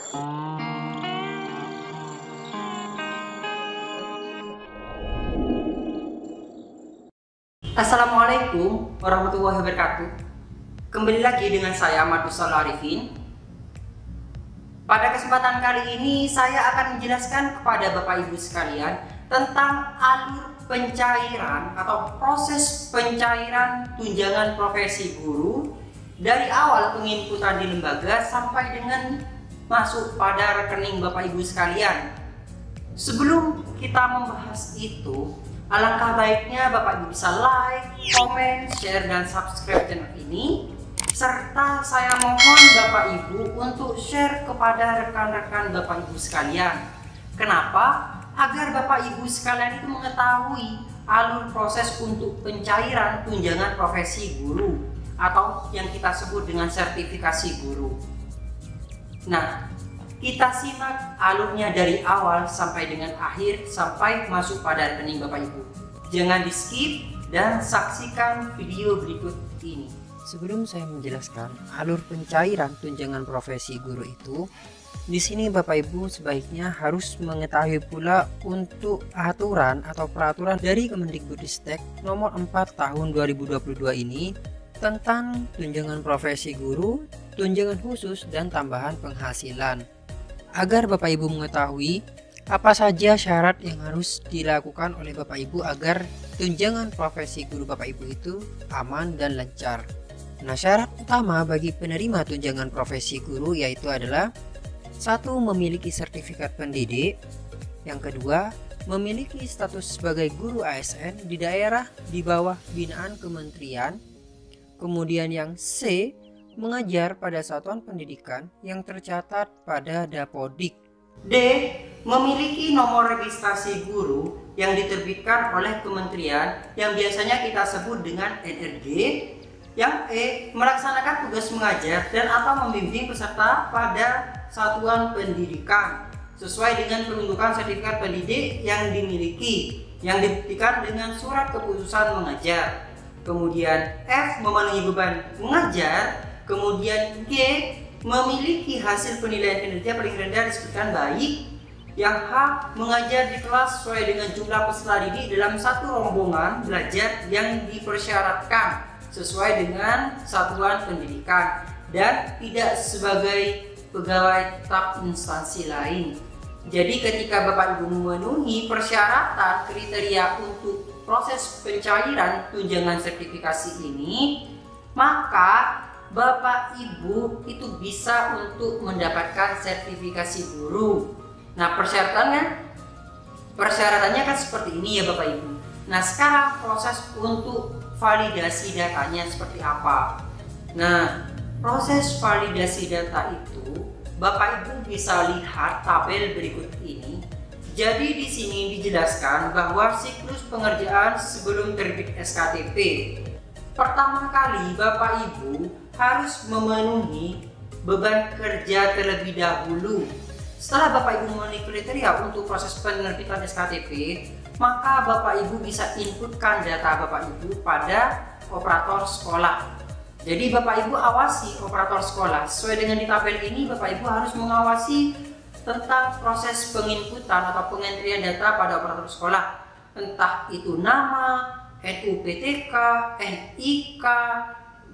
Assalamualaikum warahmatullahi wabarakatuh. Kembali lagi dengan saya Ahmad Usal Arifin. Pada kesempatan kali ini saya akan menjelaskan kepada Bapak Ibu sekalian tentang alur pencairan atau proses pencairan tunjangan profesi guru dari awal penginputan di lembaga sampai dengan masuk pada rekening Bapak Ibu sekalian. Sebelum kita membahas itu, alangkah baiknya Bapak Ibu bisa like, komen, share, dan subscribe channel ini. Serta saya mohon Bapak Ibu untuk share kepada rekan-rekan Bapak Ibu sekalian. Kenapa? Agar Bapak Ibu sekalian itu mengetahui alur proses untuk pencairan tunjangan profesi guru atau yang kita sebut dengan sertifikasi guru. Nah, kita simak alurnya dari awal sampai dengan akhir sampai masuk pada rekening Bapak Ibu. Jangan di skip dan saksikan video berikut ini. Sebelum saya menjelaskan alur pencairan tunjangan profesi guru itu, di sini Bapak Ibu sebaiknya harus mengetahui pula untuk aturan atau peraturan dari Kemendikbudristek nomor 4 tahun 2022 ini tentang tunjangan profesi guru, tunjangan khusus, dan tambahan penghasilan. Agar Bapak Ibu mengetahui apa saja syarat yang harus dilakukan oleh Bapak Ibu agar tunjangan profesi guru Bapak Ibu itu aman dan lancar. Nah, syarat utama bagi penerima tunjangan profesi guru yaitu adalah: 1. Memiliki sertifikat pendidik. Yang kedua, memiliki status sebagai guru ASN di daerah di bawah binaan kementerian. Kemudian yang C, mengajar pada satuan pendidikan yang tercatat pada Dapodik. D. Memiliki nomor registrasi guru yang diterbitkan oleh kementerian yang biasanya kita sebut dengan NRG. Yang E. Melaksanakan tugas mengajar dan atau membimbing peserta pada satuan pendidikan sesuai dengan penunjukan sertifikat pendidik yang dimiliki yang dibuktikan dengan surat keputusan mengajar. Kemudian F. Memenuhi beban mengajar. Kemudian G. Memiliki hasil penilaian kinerja paling rendah disebutkan baik. Yang H. Mengajar di kelas sesuai dengan jumlah peserta didik dalam satu rombongan belajar yang dipersyaratkan sesuai dengan satuan pendidikan dan tidak sebagai pegawai tetap instansi lain. Jadi ketika Bapak Ibu memenuhi persyaratan kriteria untuk proses pencairan tunjangan sertifikasi ini, maka Bapak Ibu itu bisa untuk mendapatkan sertifikasi guru. Nah, persyaratannya kan seperti ini ya Bapak Ibu. Nah, sekarang proses untuk validasi datanya seperti apa? Nah, proses validasi data itu Bapak Ibu bisa lihat tabel berikut ini. Jadi di sini dijelaskan bahwa siklus pengerjaan sebelum terbit SKTP. Pertama kali Bapak Ibu harus memenuhi beban kerja terlebih dahulu. Setelah Bapak Ibu memenuhi kriteria untuk proses penerbitan SKTP, maka Bapak Ibu bisa inputkan data Bapak Ibu pada operator sekolah. Jadi Bapak Ibu awasi operator sekolah. Sesuai dengan di tabel ini, Bapak Ibu harus mengawasi tentang proses penginputan atau pengentrian data pada operator sekolah. Entah itu nama, NUPTK, NIK,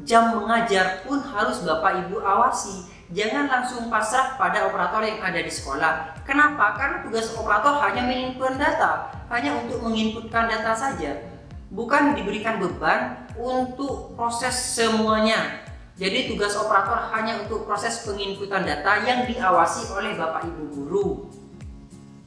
jam mengajar pun harus Bapak Ibu awasi. Jangan langsung pasrah pada operator yang ada di sekolah. Kenapa? Karena tugas operator hanya menginput data, hanya untuk menginputkan data saja, bukan diberikan beban untuk proses semuanya. Jadi tugas operator hanya untuk proses penginputan data yang diawasi oleh Bapak Ibu guru.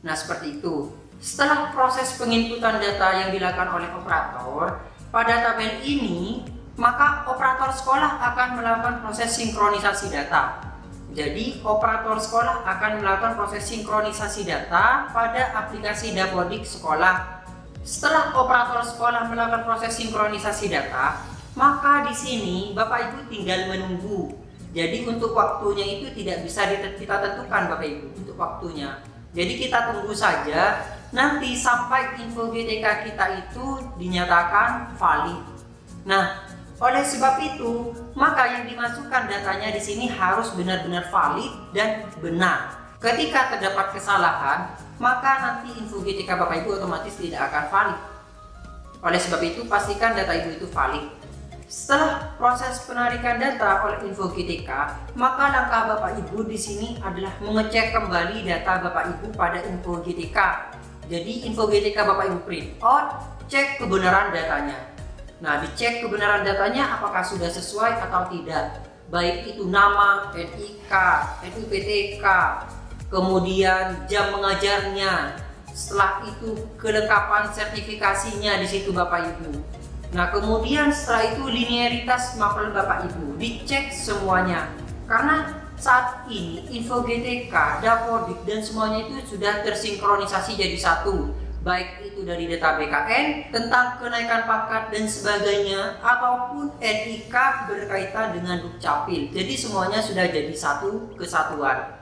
Nah, seperti itu. Setelah proses penginputan data yang dilakukan oleh operator pada tabel ini, maka operator sekolah akan melakukan proses sinkronisasi data. Jadi operator sekolah akan melakukan proses sinkronisasi data pada aplikasi Dapodik sekolah. Setelah operator sekolah melakukan proses sinkronisasi data, maka di sini Bapak Ibu tinggal menunggu. Jadi untuk waktunya itu tidak bisa kita tentukan Bapak Ibu untuk waktunya. Jadi kita tunggu saja nanti sampai info GTK kita itu dinyatakan valid. Nah, Oleh sebab itu, maka yang dimasukkan datanya di sini harus benar-benar valid dan benar. Ketika terdapat kesalahan, maka nanti info GTK Bapak Ibu otomatis tidak akan valid. Oleh sebab itu, pastikan data Ibu itu valid. Setelah proses penarikan data oleh info GTK, maka langkah Bapak Ibu di sini adalah mengecek kembali data Bapak Ibu pada info GTK. Jadi info GTK Bapak Ibu print out, cek kebenaran datanya. Nah, dicek kebenaran datanya apakah sudah sesuai atau tidak. Baik itu nama, NIK, NIPTK, kemudian jam mengajarnya. Setelah itu kelengkapan sertifikasinya di situ Bapak Ibu. Nah, kemudian setelah itu linearitas mapel Bapak Ibu dicek semuanya. Karena saat ini info GTK, Dapodik dan semuanya itu sudah tersinkronisasi jadi satu. Baik itu dari data BKN tentang kenaikan pangkat dan sebagainya, ataupun NIK berkaitan dengan Dukcapil. Jadi semuanya sudah jadi satu kesatuan.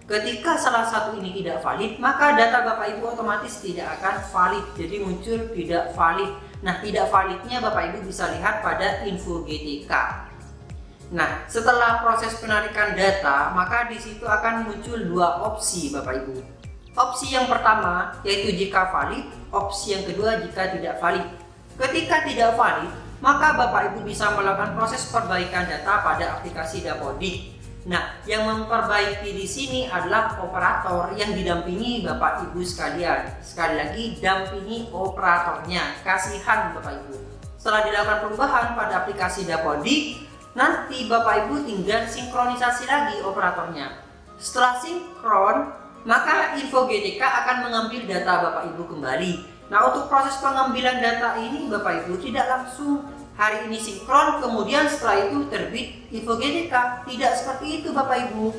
Ketika salah satu ini tidak valid, maka data Bapak Ibu otomatis tidak akan valid. Jadi muncul tidak valid. Nah, tidak validnya Bapak Ibu bisa lihat pada info GTK. Nah, setelah proses penarikan data, maka di situ akan muncul dua opsi Bapak Ibu. Opsi yang pertama yaitu jika valid, opsi yang kedua jika tidak valid. Ketika tidak valid, maka Bapak Ibu bisa melakukan proses perbaikan data pada aplikasi Dapodik. Nah, yang memperbaiki di sini adalah operator yang didampingi Bapak Ibu sekalian. Sekali lagi, dampingi operatornya, kasihan Bapak Ibu. Setelah dilakukan perubahan pada aplikasi Dapodik, nanti Bapak Ibu tinggal sinkronisasi lagi operatornya. Setelah sinkron, maka info GTK akan mengambil data Bapak Ibu kembali. Nah, untuk proses pengambilan data ini Bapak Ibu tidak langsung hari ini sinkron, kemudian setelah itu terbit info GTK. Tidak seperti itu Bapak Ibu.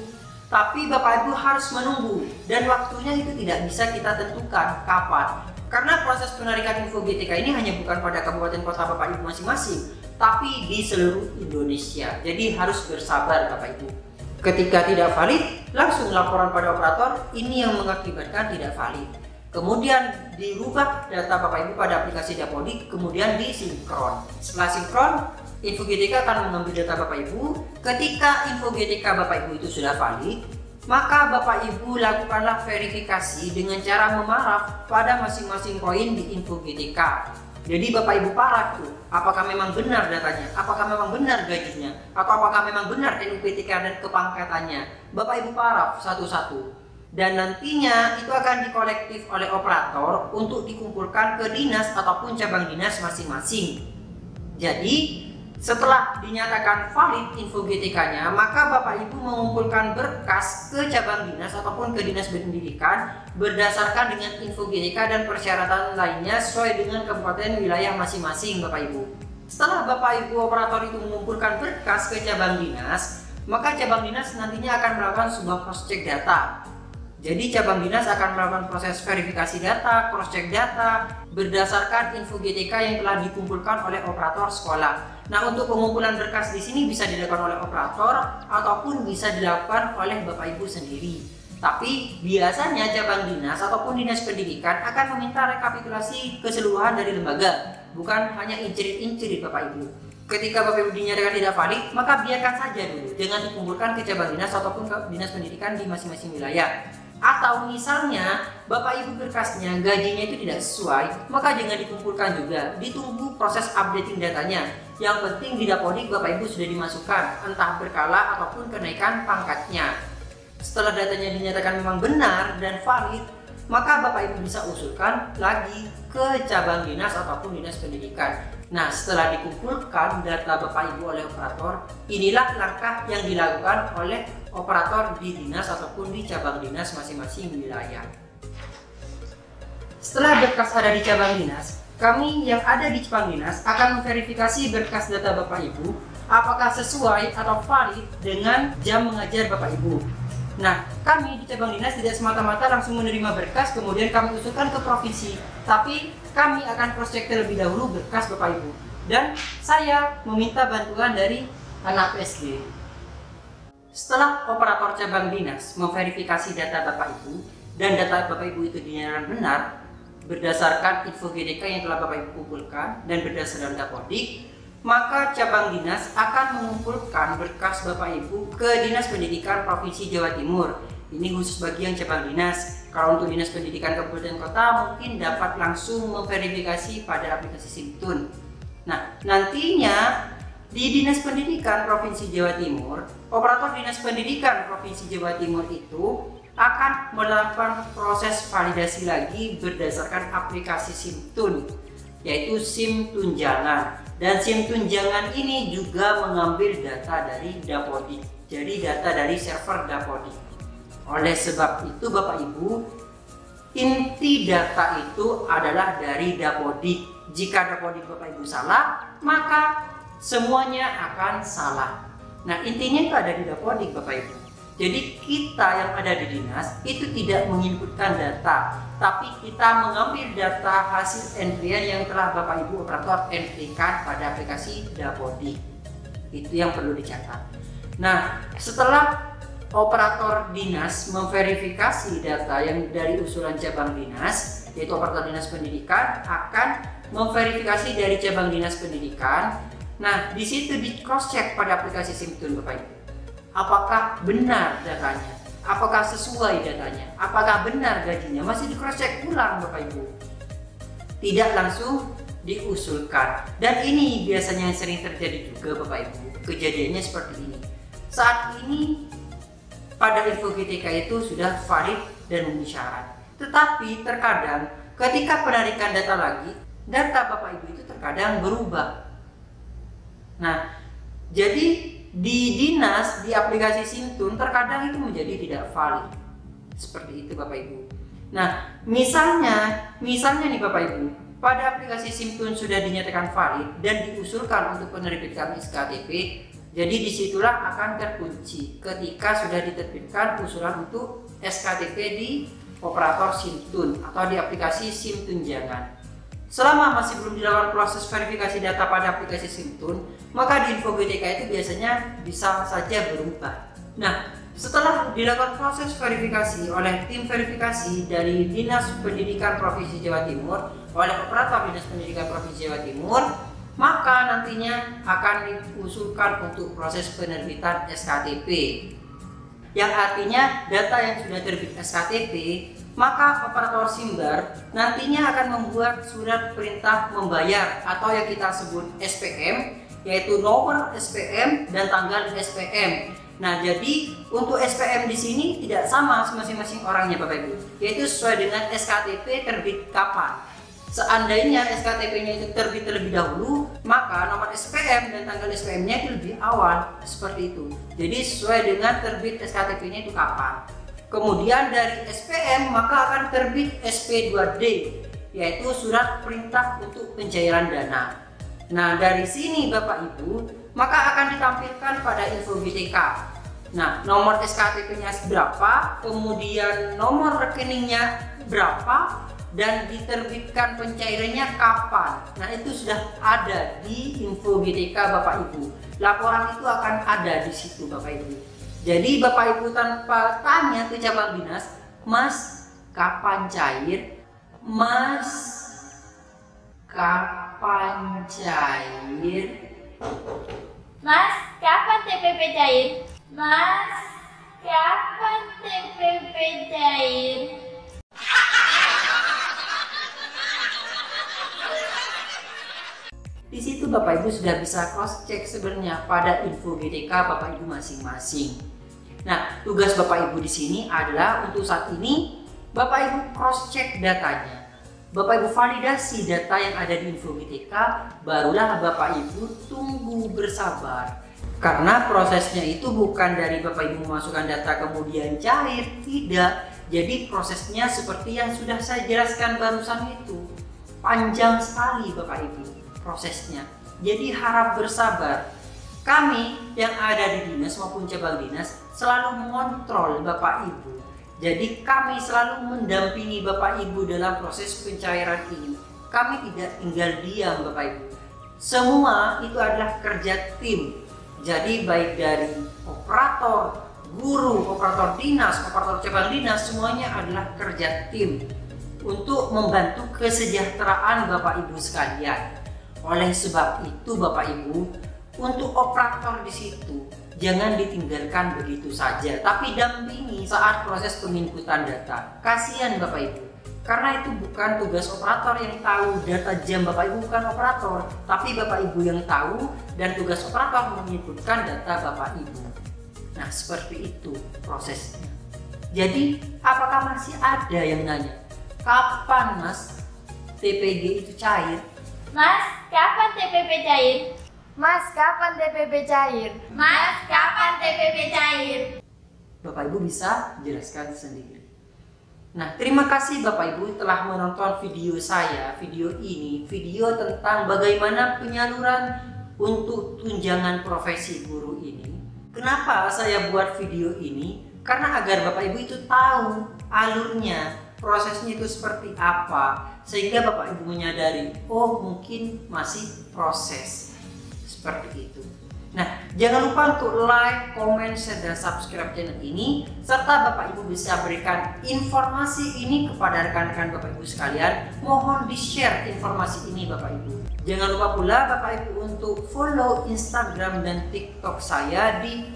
Tapi Bapak Ibu harus menunggu, dan waktunya itu tidak bisa kita tentukan kapan. Karena proses penarikan info GTK ini hanya bukan pada kabupaten kota Bapak Ibu masing-masing, tapi di seluruh Indonesia. Jadi harus bersabar Bapak Ibu. Ketika tidak valid, langsung laporan pada operator, ini yang mengakibatkan tidak valid. Kemudian dirubah data Bapak Ibu pada aplikasi Dapodik, kemudian disinkron. Setelah sinkron, info GTK akan mengambil data Bapak Ibu. Ketika info GTK Bapak Ibu itu sudah valid, maka Bapak Ibu lakukanlah verifikasi dengan cara memaraf pada masing-masing koin di info GTK. Jadi Bapak Ibu paraf tuh, apakah memang benar datanya, apakah memang benar gajinya, atau apakah memang benar NIPTK dan kepangkatannya. Bapak Ibu paraf satu-satu. Dan nantinya itu akan dikolektif oleh operator untuk dikumpulkan ke dinas ataupun cabang dinas masing-masing. Jadi setelah dinyatakan valid info GTK-nya, maka Bapak Ibu mengumpulkan berkas ke cabang dinas ataupun ke dinas pendidikan berdasarkan dengan info GTK dan persyaratan lainnya sesuai dengan kabupaten wilayah masing-masing Bapak Ibu. Setelah Bapak Ibu operator itu mengumpulkan berkas ke cabang dinas, maka cabang dinas nantinya akan melakukan sebuah cross-check data. Jadi cabang dinas akan melakukan proses verifikasi data, cross-check data berdasarkan info GTK yang telah dikumpulkan oleh operator sekolah. Nah, untuk pengumpulan berkas di sini bisa dilakukan oleh operator ataupun bisa dilakukan oleh Bapak Ibu sendiri. Tapi biasanya cabang dinas ataupun dinas pendidikan akan meminta rekapitulasi keseluruhan dari lembaga, bukan hanya incerit-incerit Bapak Ibu. Ketika Bapak Ibu dinyatakan tidak valid, maka biarkan saja dulu, jangan dikumpulkan ke cabang dinas ataupun ke dinas pendidikan di masing-masing wilayah. Atau misalnya Bapak Ibu berkasnya gajinya itu tidak sesuai, maka jangan dikumpulkan juga, ditunggu proses updating datanya. Yang penting di Dapodik Bapak Ibu sudah dimasukkan, entah berkala ataupun kenaikan pangkatnya. Setelah datanya dinyatakan memang benar dan valid, maka Bapak Ibu bisa usulkan lagi ke cabang dinas ataupun dinas pendidikan. Nah, setelah dikumpulkan data Bapak Ibu oleh operator, inilah langkah yang dilakukan oleh operator di dinas ataupun di cabang dinas masing-masing wilayah. Setelah berkas ada di cabang dinas, kami yang ada di cabang dinas akan memverifikasi berkas data Bapak Ibu apakah sesuai atau valid dengan jam mengajar Bapak Ibu. Nah, kami di cabang dinas tidak semata-mata langsung menerima berkas kemudian kami usulkan ke provinsi, tapi kami akan cross-check terlebih dahulu berkas Bapak Ibu. Dan saya meminta bantuan dari anak PSG. Setelah operator cabang dinas memverifikasi data Bapak Ibu dan data Bapak Ibu itu dinyatakan benar berdasarkan info GTK yang telah Bapak Ibu kumpulkan dan berdasarkan Dapodik, maka cabang dinas akan mengumpulkan berkas Bapak Ibu ke Dinas Pendidikan Provinsi Jawa Timur. Ini khusus bagi yang cabang dinas. Kalau untuk Dinas Pendidikan Kabupaten Kota mungkin dapat langsung memverifikasi pada aplikasi SIMTUN. Nah, nantinya di Dinas Pendidikan Provinsi Jawa Timur, operator Dinas Pendidikan Provinsi Jawa Timur itu akan melakukan proses validasi lagi berdasarkan aplikasi SIMTUN, yaitu SIM tunjangan. Dan SIM tunjangan ini juga mengambil data dari Dapodik, jadi data dari server Dapodik. Oleh sebab itu Bapak Ibu, inti data itu adalah dari Dapodik. Jika Dapodik Bapak Ibu salah, maka semuanya akan salah. Nah, intinya itu ada di Dapodik Bapak Ibu. Jadi kita yang ada di dinas itu tidak menginputkan data, tapi kita mengambil data hasil entry yang telah Bapak Ibu operator entrykan pada aplikasi Dapodik. Itu yang perlu dicatat. Nah, setelah operator dinas memverifikasi data yang dari usulan cabang dinas, yaitu operator dinas pendidikan akan memverifikasi dari cabang dinas pendidikan. Nah, di situ di cross check pada aplikasi SIMTUN Bapak Ibu. Apakah benar datanya? Apakah sesuai datanya? Apakah benar gajinya? Masih di cross check ulang Bapak Ibu. Tidak langsung diusulkan. Dan ini biasanya yang sering terjadi juga Bapak Ibu. Kejadiannya seperti ini. Saat ini pada info GTK itu sudah valid dan memenuhi syarat. Tetapi terkadang ketika penarikan data lagi, data Bapak Ibu itu terkadang berubah. Nah, jadi di dinas, di aplikasi SIMTUN terkadang itu menjadi tidak valid. Seperti itu Bapak Ibu. Nah, misalnya nih Bapak Ibu, pada aplikasi SIMTUN sudah dinyatakan valid dan diusulkan untuk penerbitan SKTP, jadi disitulah akan terkunci ketika sudah diterbitkan usulan untuk SKTP di operator SIMTUN atau di aplikasi SIM tunjangan. Selama masih belum dilakukan proses verifikasi data pada aplikasi SIMTUN, maka di info GTK itu biasanya bisa saja berubah. Nah, setelah dilakukan proses verifikasi oleh tim verifikasi dari Dinas Pendidikan Provinsi Jawa Timur oleh operator Dinas Pendidikan Provinsi Jawa Timur, maka nantinya akan diusulkan untuk proses penerbitan SKTP. Yang artinya data yang sudah terbit SKTP, maka operator SIMBAR nantinya akan membuat surat perintah membayar atau yang kita sebut SPM, yaitu nomor SPM dan tanggal SPM. Nah, jadi untuk SPM di sini tidak sama masing-masing orangnya Bapak Ibu, yaitu sesuai dengan SKTP terbit kapan. Seandainya SKTP-nya itu terbit terlebih dahulu, maka nomor SPM dan tanggal SPM-nya itu lebih awal, seperti itu. Jadi sesuai dengan terbit SKTP-nya itu kapan. Kemudian dari SPM maka akan terbit SP2D, yaitu surat perintah untuk pencairan dana. Nah, dari sini Bapak Ibu maka akan ditampilkan pada info GTK. Nah, nomor SKTP-nya berapa, kemudian nomor rekeningnya berapa, dan diterbitkan pencairannya kapan. Nah, itu sudah ada di info GTK Bapak Ibu. Laporan itu akan ada di situ Bapak Ibu. Jadi Bapak Ibu tanpa tanya ke cabang dinas, Mas kapan cair? Mas kapan cair? Mas kapan TPP cair? Mas kapan TPP cair? Di situ Bapak Ibu sudah bisa cross check sebenarnya pada info GTK Bapak Ibu masing-masing. Nah, tugas Bapak Ibu di sini adalah untuk saat ini Bapak Ibu cross check datanya. Bapak Ibu validasi data yang ada di info GTK, barulah Bapak Ibu tunggu bersabar. Karena prosesnya itu bukan dari Bapak Ibu memasukkan data kemudian cair, tidak. Jadi prosesnya seperti yang sudah saya jelaskan barusan itu. Panjang sekali Bapak Ibu prosesnya. Jadi harap bersabar. Kami yang ada di dinas maupun cabang dinas selalu mengontrol Bapak Ibu. Jadi kami selalu mendampingi Bapak Ibu dalam proses pencairan ini. Kami tidak tinggal diam Bapak Ibu. Semua itu adalah kerja tim. Jadi baik dari operator, guru, operator dinas, operator cabang dinas, semuanya adalah kerja tim untuk membantu kesejahteraan Bapak Ibu sekalian. Oleh sebab itu Bapak Ibu, untuk operator di situ jangan ditinggalkan begitu saja, tapi dampingi saat proses penginputan data. Kasihan Bapak Ibu, karena itu bukan tugas operator yang tahu data jam. Bapak Ibu bukan operator, tapi Bapak Ibu yang tahu, dan tugas operator menginputkan data Bapak Ibu. Nah, seperti itu prosesnya. Jadi, apakah masih ada yang nanya, kapan Mas TPG itu cair? Mas, kapan TPP cair? Mas, kapan TPP cair? Mas, kapan TPP cair? Bapak Ibu bisa jelaskan sendiri. Nah, terima kasih Bapak Ibu telah menonton video saya. Video ini video tentang bagaimana penyaluran untuk tunjangan profesi guru ini. Kenapa saya buat video ini? Karena agar Bapak Ibu itu tahu alurnya, prosesnya itu seperti apa, sehingga Bapak Ibu menyadari, oh mungkin masih proses. Seperti itu. Nah, jangan lupa untuk like, comment, share, dan subscribe channel ini, serta Bapak Ibu bisa berikan informasi ini kepada rekan-rekan Bapak Ibu sekalian. Mohon di-share informasi ini Bapak Ibu. Jangan lupa pula Bapak Ibu untuk follow Instagram dan TikTok saya di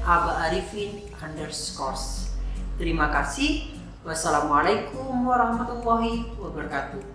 @abaarifin_. Terima kasih. Wassalamualaikum warahmatullahi wabarakatuh.